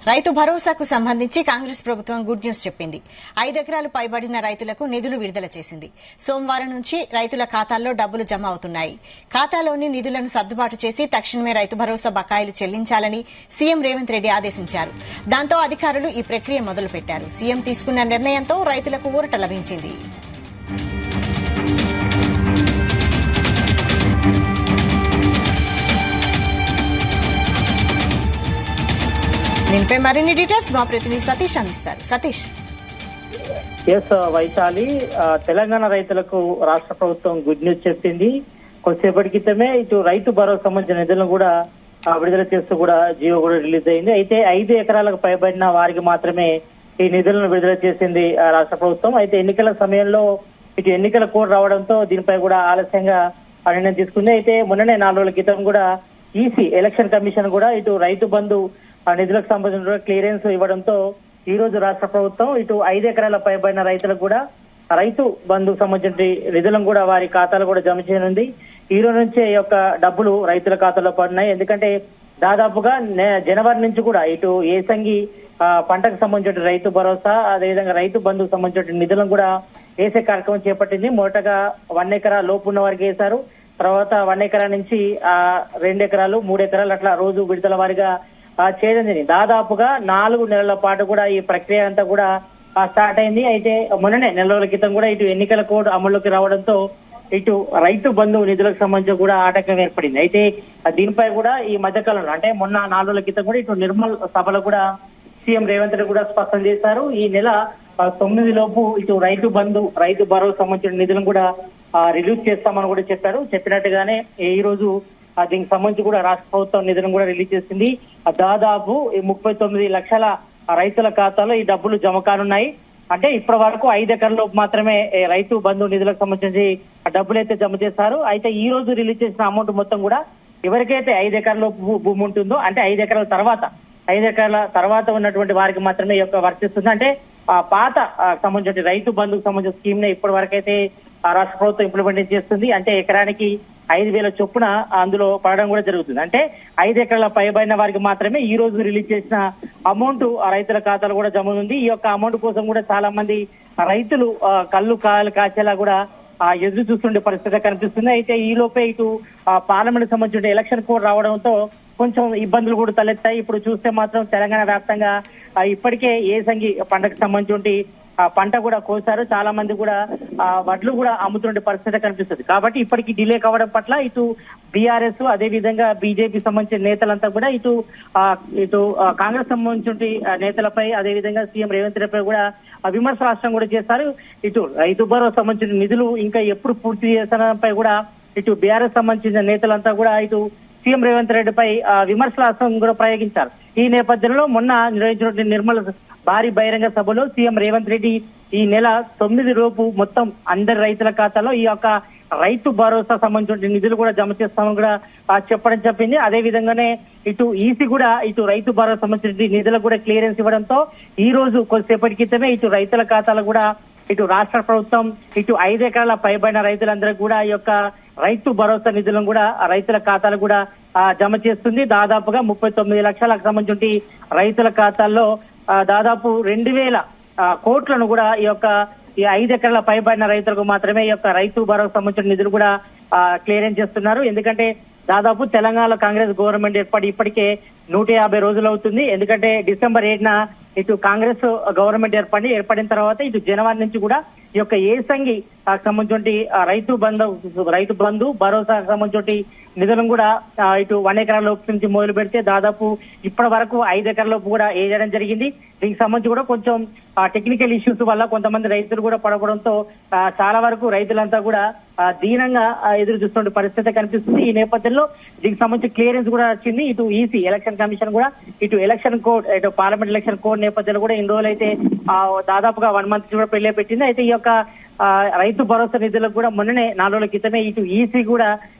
రైతు భరోసాకు సంబంధించి కాంగ్రెస్ ప్రభుత్వం గుడ్ న్యూస్ చెప్పింది. 5 ఎకరాలు పైబడిన రైతులకు నిధులు విడుదల చేసింది. సోమవారం నుంచి రైతుల ఖాతాల్లో డబ్బులు జమ అవుతున్నాయి. ఖాతాలోని నిధులను సర్దుబాటు చేసి తక్షణమే రైతు భరోసా బకాయిలు చెల్లించాలని సీఎం రేవంత్ రెడ్డి ఆదేశించారు. దాంతో అధికారులు ఈ ప్రక్రియ మొదలుపెట్టారు. సీఎం తీసుకున్న నిర్ణయంతో రైతులకు ఊరట లభించింది. దీనిపై మరిన్ని డీటెయిల్స్ మా ప్రతినిధి సతీష్ అందిస్తారు. సతీష్. వైశాలి, తెలంగాణ రైతులకు రాష్ట్ర ప్రభుత్వం గుడ్ న్యూస్ చెప్పింది. కొద్దిసేపటి క్రితమే ఇటు రైతు భరోసా సంబంధించిన నిధులను కూడా విడుదల చేస్తూ కూడా జియో కూడా రిలీజ్ అయింది. అయితే 5 ఎకరాలకు పైబడిన వారికి మాత్రమే ఈ నిధులను విడుదల చేసింది రాష్ట్ర ప్రభుత్వం. అయితే ఎన్నికల సమయంలో ఇటు ఎన్నికల కోడ్ రావడంతో దీనిపై కూడా ఆలస్యంగా నిర్ణయం తీసుకుంది. అయితే మొన్ననే 4 రోజుల క్రితం కూడా ఈసీ ఎలక్షన్ కమిషన్ కూడా ఇటు రైతు బంధు నిధులకు సంబంధించిన క్లియరెన్స్ ఇవ్వడంతో ఈ రోజు రాష్ట్ర ప్రభుత్వం ఇటు 5 ఎకరాల పైబడిన రైతులకు కూడా రైతు బంధుకు సంబంధించిన నిధులను కూడా వారి ఖాతాలు కూడా జమ చేయనుంది. ఈ రోజు నుంచే ఈ యొక్క డబ్బులు రైతుల ఖాతాలో పడినాయి. ఎందుకంటే దాదాపుగా జనవరి నుంచి కూడా ఇటు ఏసంగి పంటకు సంబంధించిన రైతు భరోసా, అదేవిధంగా రైతు బంధుకు సంబంధించిన నిధులను కూడా వేసే కార్యక్రమం చేపట్టింది. మొదటగా 1 ఎకరా లోపు ఉన్న వారికి వేశారు. తర్వాత 1 ఎకరా నుంచి 2 ఎకరాలు 3 ఎకరాలు అట్లా రోజు విడతల వారిగా చేయడం జరిగింది. దాదాపుగా 4 నెలల పాటు కూడా ఈ ప్రక్రియ అంతా కూడా స్టార్ట్ అయింది. అయితే మొన్ననే 4 రోజుల క్రితం కూడా ఇటు ఎన్నికల కోడ్ అమల్లోకి రావడంతో ఇటు రైతు బంధు నిధులకు సంబంధించి కూడా ఆటంకం ఏర్పడింది. అయితే దీనిపై కూడా ఈ మధ్యకాలంలో అంటే మొన్న 4 రోజుల క్రితం కూడా ఇటు నిర్మల్ సభలో కూడా సీఎం రేవంత్ రెడ్డి కూడా స్పష్టం చేశారు. ఈ నెల 9 లోపు ఇటు రైతు బంధు రైతు భరోసా సంబంధించిన నిధులను కూడా రిలీజ్ చేస్తామని కూడా చెప్పారు. చెప్పినట్టుగానే ఈ రోజు దీనికి సంబంధించి కూడా రాష్ట్ర ప్రభుత్వం నిధులను కూడా రిలీజ్ చేసింది. దాదాపు 39 లక్షల రైతుల ఖాతాలో ఈ డబ్బులు జమ కానున్నాయి. అంటే ఇప్పటి వరకు 5 ఎకరాలలోపు మాత్రమే రైతు బంధు నిధులకు సంబంధించి డబ్బులు అయితే జమ చేశారు. అయితే ఈ రోజు రిలీజ్ చేసిన అమౌంట్ మొత్తం కూడా ఎవరికైతే 5 ఎకరాలలోపు భూమి ఉంటుందో అంటే 5 ఎకరాల తర్వాత ఉన్నటువంటి వారికి మాత్రమే ఈ యొక్క వర్తిస్తుంది. అంటే పాత సంబంధించిన రైతు బంధుకు సంబంధించిన స్కీమ్ నే ఇప్పటి వరకైతే రాష్ట్ర ప్రభుత్వం ఇంప్లిమెంట్ చేస్తుంది. అంటే ఎకరానికి 5,000 చొప్పున అందులో పడడం కూడా జరుగుతుంది. అంటే 5 ఎకరాల పైబడిన వారికి మాత్రమే ఈ రోజు రిలీజ్ చేసిన అమౌంట్ రైతుల ఖాతాలో కూడా జమ ఉంది. ఈ యొక్క అమౌంట్ కోసం కూడా చాలా మంది రైతులు కళ్ళు కాచేలా కూడా ఎదురు చూస్తుండే పరిస్థితి కనిపిస్తుంది. అయితే ఈ లోపే ఇటు పార్లమెంట్ సంబంధించిన ఎలక్షన్ కోడ్ రావడంతో కొంచెం ఇబ్బందులు కూడా తలెత్తాయి. ఇప్పుడు చూస్తే మాత్రం తెలంగాణ వ్యాప్తంగా ఇప్పటికే ఏసంగి పంటకు సంబంధించి పంట కూడా కోసారు. చాలా మంది కూడా వడ్లు కూడా అమ్ముతుండే పరిస్థితి కనిపిస్తుంది. కాబట్టి ఇప్పటికీ డిలే కావడం పట్ల ఇటు బీఆర్ఎస్ అదే విధంగా బీజేపీ సంబంధించిన నేతలంతా కూడా ఇటు కాంగ్రెస్ సంబంధించిన నేతలపై అదే విధంగా సీఎం రేవంత్ రెడ్డిపై కూడా విమర్శనాస్త్రం కూడా చేశారు. ఇటు రైతు భరోసా సంబంధించిన నిధులు ఇంకా ఎప్పుడు పూర్తి చేస్తారపై కూడా ఇటు బీఆర్ఎస్ సంబంధించిన నేతలంతా కూడా ఇటు సీఎం రేవంత్ రెడ్డిపై విమర్శనాస్త్రం కూడా ప్రయోగించారు. ఈ నేపథ్యంలో మొన్న నిర్వహించిన నిర్మల్ భారీ బహిరంగ సభలో సీఎం రేవంత్ రెడ్డి ఈ నెల 9 లోపు మొత్తం అందరి రైతుల ఖాతాలో ఈ యొక్క రైతు భరోసా సంబంధించిన నిధులు కూడా జమ చేస్తామని కూడా చెప్పడం చెప్పింది. అదే విధంగానే ఇటు ఈసీ కూడా ఇటు రైతు భరోసా సంబంధించిన నిధులకు కూడా క్లియరెన్స్ ఇవ్వడంతో ఈ రోజు కొద్దిసేపటి క్రితమే ఇటు రైతుల ఖాతాలో కూడా ఇటు రాష్ట్ర ప్రభుత్వం ఇటు 5 ఎకరాల పైబడిన రైతులందరికీ కూడా ఈ యొక్క రైతు భరోసా నిధులను కూడా రైతుల ఖాతాలు కూడా జమ చేస్తుంది. దాదాపుగా 39 లక్షలకు సంబంధించి రైతుల ఖాతాల్లో దాదాపు 2,000 కోట్లను కూడా ఈ 5 ఎకరాల పైబడిన రైతులకు మాత్రమే ఈ యొక్క రైతు భరోసా సంబంధించిన నిధులు కూడా క్లియరెన్స్ చేస్తున్నారు. ఎందుకంటే దాదాపు తెలంగాణ కాంగ్రెస్ గవర్నమెంట్ ఇప్పటికే 150 రోజులు అవుతుంది. ఎందుకంటే డిసెంబర్ 7న ఇటు కాంగ్రెస్ గవర్నమెంట్ ఏర్పడిన తర్వాత ఇటు జనవరి నుంచి కూడా ఈ యొక్క ఏసంగి సంబంధించి రైతు బంధు భరోసా సంబంధించి నిధులను కూడా ఇటు 1 ఎకరాల లోపు నుంచి మొదలు పెడితే దాదాపు ఇప్పటి వరకు 5 ఎకరాల లోపు కూడా వేయడం జరిగింది. దీనికి సంబంధించి కూడా కొంచెం టెక్నికల్ ఇష్యూస్ వల్ల కొంతమంది రైతులు కూడా పడపడంతో చాలా వరకు రైతులంతా కూడా దీనంగా ఎదురు చూస్తున్న పరిస్థితి కనిపిస్తుంది. ఈ నేపథ్యంలో దీనికి సంబంధించి క్లియరెన్స్ కూడా వచ్చింది. ఇటు ఈసీ ఎలక్షన్ కమిషన్ కూడా ఇటు ఎలక్షన్ కోడ్ ఇటు పార్లమెంట్ ఎలక్షన్ కోడ్ నేపథ్యంలో కూడా ఇన్ని రోజులు అయితే దాదాపుగా 1 మంత్ కూడా పెళ్లి పెట్టింది. అయితే ఈ యొక్క రైతు భరోసా నిధులకు కూడా మొన్ననే 4 రోజుల క్రితమే ఇటు ఈసీ కూడా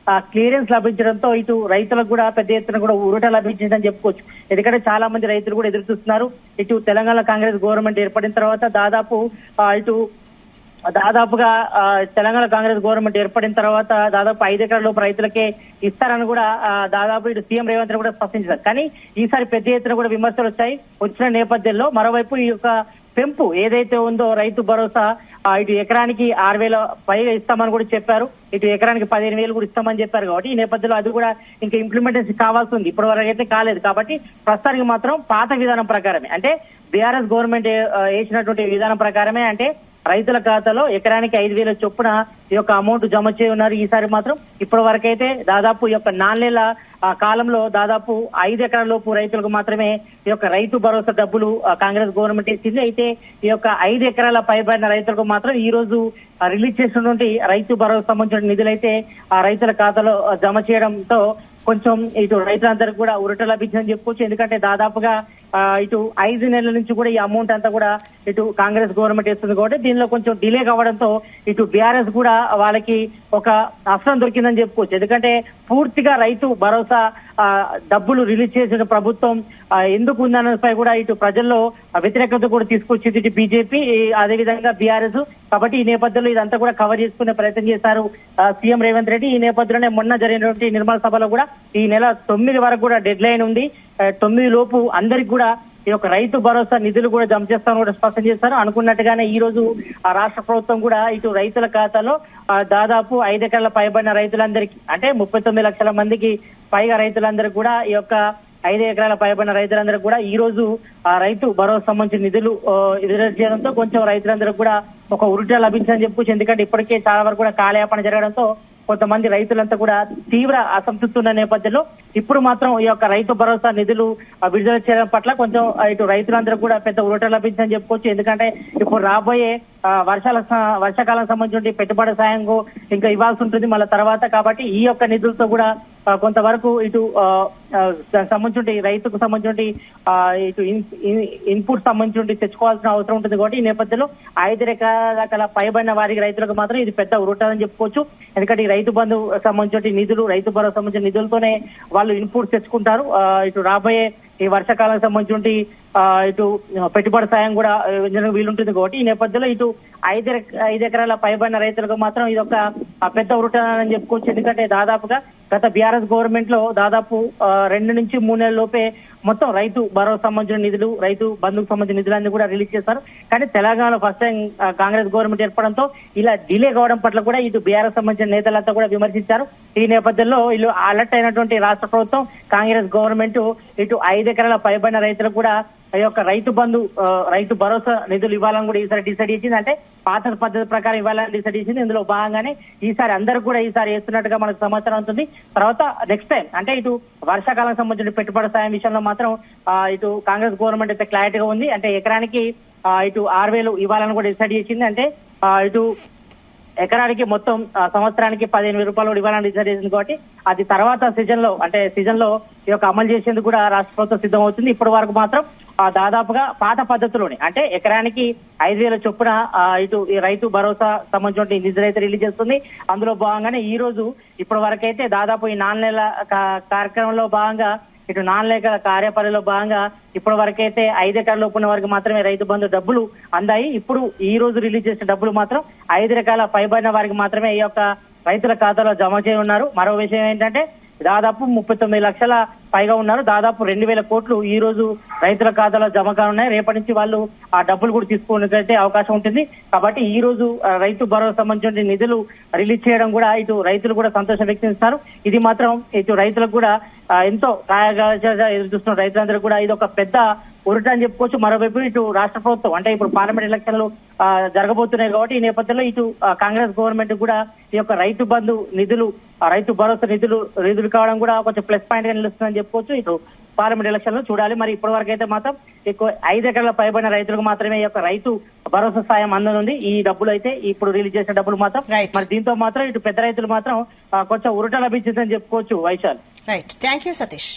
క్లియరెన్స్ లభించడంతో ఇటు రైతులకు కూడా పెద్ద ఎత్తున కూడా ఊరట లభించిందని చెప్పుకోవచ్చు. ఎందుకంటే చాలా మంది రైతులు కూడా ఎదురు చూస్తున్నారు. ఇటు తెలంగాణ కాంగ్రెస్ గవర్నమెంట్ ఏర్పడిన తర్వాత దాదాపు ఇటు దాదాపుగా తెలంగాణ కాంగ్రెస్ గవర్నమెంట్ ఏర్పడిన తర్వాత దాదాపు 5 ఎకరాల లోపు రైతులకే ఇస్తారని కూడా దాదాపు ఇటు సీఎం రేవంత్ రెడ్డి కూడా స్పష్టించారు. కానీ ఈసారి పెద్ద ఎత్తున కూడా విమర్శలు వచ్చిన నేపథ్యంలో మరోవైపు ఈ యొక్క పెంపు ఏదైతే ఉందో రైతు భరోసా ఇటు ఎకరానికి 6,000 పైగా ఇస్తామని కూడా చెప్పారు. ఇటు ఎకరానికి 15,000 కూడా ఇస్తామని చెప్పారు. కాబట్టి ఈ నేపథ్యంలో అది కూడా ఇంకా ఇంప్లిమెంటేషన్ కావాల్సి ఉంది. ఇప్పటి వరకు అయితే కాలేదు. కాబట్టి ప్రస్తుతానికి మాత్రం పాత విధానం ప్రకారమే, అంటే బీఆర్ఎస్ గవర్నమెంట్ వేసినటువంటి విధానం ప్రకారమే, అంటే రైతుల ఖాతాలో ఎకరానికి 5,000 చొప్పున ఈ యొక్క అమౌంట్ జమ చేయనున్నారు. ఈసారి మాత్రం ఇప్పటి వరకైతే దాదాపు ఈ యొక్క 4 నెలల కాలంలో దాదాపు 5 ఎకరాల లోపు రైతులకు మాత్రమే ఈ యొక్క రైతు భరోసా డబ్బులు కాంగ్రెస్ గవర్నమెంట్ ఇచ్చింది. అయితే ఈ యొక్క 5 ఎకరాల పైబడిన రైతులకు మాత్రం ఈ రోజు రిలీజ్ చేసినటువంటి రైతు భరోసా సంబంధించిన నిధులైతే ఆ రైతుల ఖాతాలో జమ చేయడంతో కొంచెం ఇటు రైతులందరికీ కూడా ఉరట లభించిందని చెప్పుకోవచ్చు. ఎందుకంటే దాదాపుగా ఇటు 5 నెలల నుంచి కూడా ఈ అమౌంట్ అంతా కూడా ఇటు కాంగ్రెస్ గవర్నమెంట్ ఇస్తుంది. కాబట్టి దీనిలో కొంచెం డిలే కావడంతో ఇటు బీఆర్ఎస్ కూడా వాళ్ళకి ఒక అస్త్రం దొరికిందని చెప్పుకోవచ్చు. ఎందుకంటే పూర్తిగా రైతు భరోసా డబ్బులు రిలీజ్ చేసిన ప్రభుత్వం ఎందుకు ఉందన్నపై కూడా ఇటు ప్రజల్లో వ్యతిరేకత కూడా తీసుకొచ్చింది ఇటు బీజేపీ, అదేవిధంగా బీఆర్ఎస్. కాబట్టి ఈ నేపథ్యంలో ఇదంతా కూడా కవర్ చేసుకునే ప్రయత్నం చేశారు సీఎం రేవంత్ రెడ్డి. ఈ నేపథ్యంలోనే మొన్న జరిగినటువంటి నిర్మల్ సభలో కూడా ఈ నెల 9 వరకు కూడా డెడ్ లైన్ ఉంది. 9 లోపు అందరికి కూడా ఈ యొక్క రైతు భరోసా నిధులు కూడా జమ చేస్తామని కూడా స్పష్టం చేశారు. అనుకున్నట్టుగానే ఈ రోజు ఆ రాష్ట్ర ప్రభుత్వం కూడా ఇటు రైతుల ఖాతాలో దాదాపు 5 ఎకరాల పైబడిన రైతులందరికీ, అంటే 39 లక్షల మందికి పైగా రైతులందరికీ కూడా ఈ యొక్క 5 ఎకరాల పైబడిన రైతులందరికీ కూడా ఈ రోజు ఆ రైతు భరోసా సంబంధించిన నిధులు విడుదల చేయడంతో కొంచెం రైతులందరికీ కూడా ఒక ఉరుట లభించిందని చెప్పుకోవచ్చు. ఎందుకంటే ఇప్పటికే చాలా వరకు కూడా కాలయాపన జరగడంతో కొంతమంది రైతులంతా కూడా తీవ్ర అసంతృప్తి ఉన్న నేపథ్యంలో ఇప్పుడు మాత్రం ఈ యొక్క రైతు భరోసా నిధులు విడుదల చేయడం పట్ల కొంచెం ఇటు రైతులందరూ కూడా పెద్ద ఊరట లభించిందని చెప్పుకోవచ్చు. ఎందుకంటే ఇప్పుడు రాబోయే వర్షాకాలం సంబంధించిన పెట్టుబడి సాయం ఇంకా ఇవ్వాల్సి ఉంటుంది మళ్ళీ తర్వాత. కాబట్టి ఈ యొక్క నిధులతో కూడా కొంతవరకు ఇటు సంబంధించి రైతుకు సంబంధించి ఇటు ఇన్పుట్ సంబంధించి తెచ్చుకోవాల్సిన అవసరం ఉంటుంది. కాబట్టి ఈ నేపథ్యంలో 5 రకాల పైబడిన వారికి రైతులకు మాత్రం ఇది పెద్ద ఉరుటని చెప్పుకోవచ్చు. ఎందుకంటే ఈ రైతు బంధు సంబంధించిన నిధులు, రైతు భరోసా సంబంధించిన నిధులతోనే వాళ్ళు ఇన్పుట్స్ తెచ్చుకుంటారు. ఇటు రాబోయే ఈ వర్షాకాలం సంబంధించి ఇటు పెట్టుబడి సాయం కూడా వీలుంటుంది. కాబట్టి ఈ నేపథ్యంలో ఇటు 5 ఎకరాల పైబడిన రైతులకు మాత్రం ఇది ఒక పెద్ద ఉరుటని చెప్పుకోవచ్చు. ఎందుకంటే దాదాపుగా గత బీఆర్ఎస్ గవర్నమెంట్ లో దాదాపు 2 నుంచి 3 నెలల లోపే మొత్తం రైతు భరోసా సంబంధించిన నిధులు, రైతు బంధుకు సంబంధించిన నిధులన్నీ కూడా రిలీజ్ చేశారు. కానీ తెలంగాణలో ఫస్ట్ టైం కాంగ్రెస్ గవర్నమెంట్ ఏర్పడంతో ఇలా డిలే కావడం పట్ల కూడా ఇటు బీఆర్ఎస్ సంబంధించిన నేతలంతా కూడా విమర్శించారు. ఈ నేపథ్యంలో వీళ్ళు అలర్ట్ అయినటువంటి రాష్ట్ర ప్రభుత్వం కాంగ్రెస్ గవర్నమెంట్ ఇటు 5 ఎకరాల పైబడిన రైతులకు కూడా ఈ యొక్క రైతు బంధు, రైతు భరోసా నిధులు ఇవ్వాలని కూడా ఈసారి డిసైడ్ చేసింది. అంటే పాత పద్ధతి ప్రకారం ఇవ్వాలని డిసైడ్ చేసింది. ఇందులో భాగంగానే ఈసారి అందరూ కూడా ఈసారి వేస్తున్నట్టుగా మనకు సమాచారం ఉంటుంది. తర్వాత నెక్స్ట్ టైం అంటే ఇటు వర్షాకాలం సంబంధించిన పెట్టుబడి సాయం విషయంలో మాత్రం ఇటు కాంగ్రెస్ గవర్నమెంట్ అయితే క్లారిటీగా ఉంది. అంటే ఎకరానికి ఇటు 6,000 ఇవ్వాలని కూడా డిసైడ్ చేసింది. అంటే ఇటు ఎకరానికి మొత్తం సంవత్సరానికి 15,000 రూపాయలు ఇవ్వాలని డిసైడ్ చేసింది. కాబట్టి అది తర్వాత సీజన్ లో ఈ యొక్క అమలు చేసేందుకు కూడా రాష్ట్ర ప్రభుత్వం సిద్ధం అవుతుంది. ఇప్పటి వరకు మాత్రం దాదాపుగా పాత పద్ధతిలోనే, అంటే ఎకరానికి 5,000 చొప్పున ఇటు ఈ రైతు భరోసా సంబంధించిన నిధులు అయితే రిలీజ్ చేస్తుంది. అందులో భాగంగానే ఈ రోజు ఇప్పటి వరకైతే దాదాపు ఈ 4 నెలల కార్యక్రమంలో భాగంగా ఇటు 4 నెలల కార్యపరిలో భాగంగా ఇప్పటి వరకైతే 5 ఎకరాల లోపు ఉన్న వారికి మాత్రమే రైతు బంధు డబ్బులు అందాయి. ఇప్పుడు ఈ రోజు రిలీజ్ చేసిన డబ్బులు మాత్రం 5 రకాల పైబడిన వారికి మాత్రమే ఈ యొక్క రైతుల ఖాతాలో జమ చేయనున్నారు. మరో విషయం ఏంటంటే దాదాపు 39 లక్షల పైగా ఉన్నారు. దాదాపు 2,000 కోట్లు ఈ రోజు రైతుల ఖాతాలో జమ కానున్నాయి. రేపటి నుంచి వాళ్ళు ఆ డబ్బులు కూడా తీసుకోవడానికి అవకాశం ఉంటుంది. కాబట్టి ఈ రోజు రైతు భరోసా సంబంధించిన నిధులు రిలీజ్ చేయడం కూడా ఇటు రైతులు కూడా సంతోషం వ్యక్తం చేస్తారు. ఇది మాత్రం ఇటు రైతులకు కూడా ఎంతో కాయగా ఎదురు చూస్తున్న రైతులందరూ కూడా ఇది ఒక పెద్ద ఉరుట అని చెప్పుకోవచ్చు. మరోవైపు ఇటు రాష్ట్ర ప్రభుత్వం అంటే ఇప్పుడు పార్లమెంట్ ఎలక్షన్లు జరగబోతున్నాయి. కాబట్టి ఈ నేపథ్యంలో ఇటు కాంగ్రెస్ గవర్నమెంట్ కూడా ఈ యొక్క రైతు బంధు నిధులు, రైతు భరోసా నిధులు కావడం కూడా కొంచెం ప్లస్ పాయింట్ గా నిలుస్తుందని చెప్పుకోవచ్చు. ఇటు పార్లమెంట్ ఎలక్షన్లు చూడాలి. మరి ఇప్పటి వరకు అయితే మాత్రం ఎక్కువ 5 ఎకరాల పైబడిన రైతులకు మాత్రమే ఈ యొక్క రైతు భరోసా సాయం అందనుంది. ఈ డబ్బులు అయితే ఇప్పుడు రిలీజ్ చేసిన డబ్బులు మాత్రం మరి దీంతో మాత్రం ఇటు పెద్ద రైతులు మాత్రం కొంచెం ఉరుట లభించిందని చెప్పుకోవచ్చు. Vaishal. Right, thank you Satish.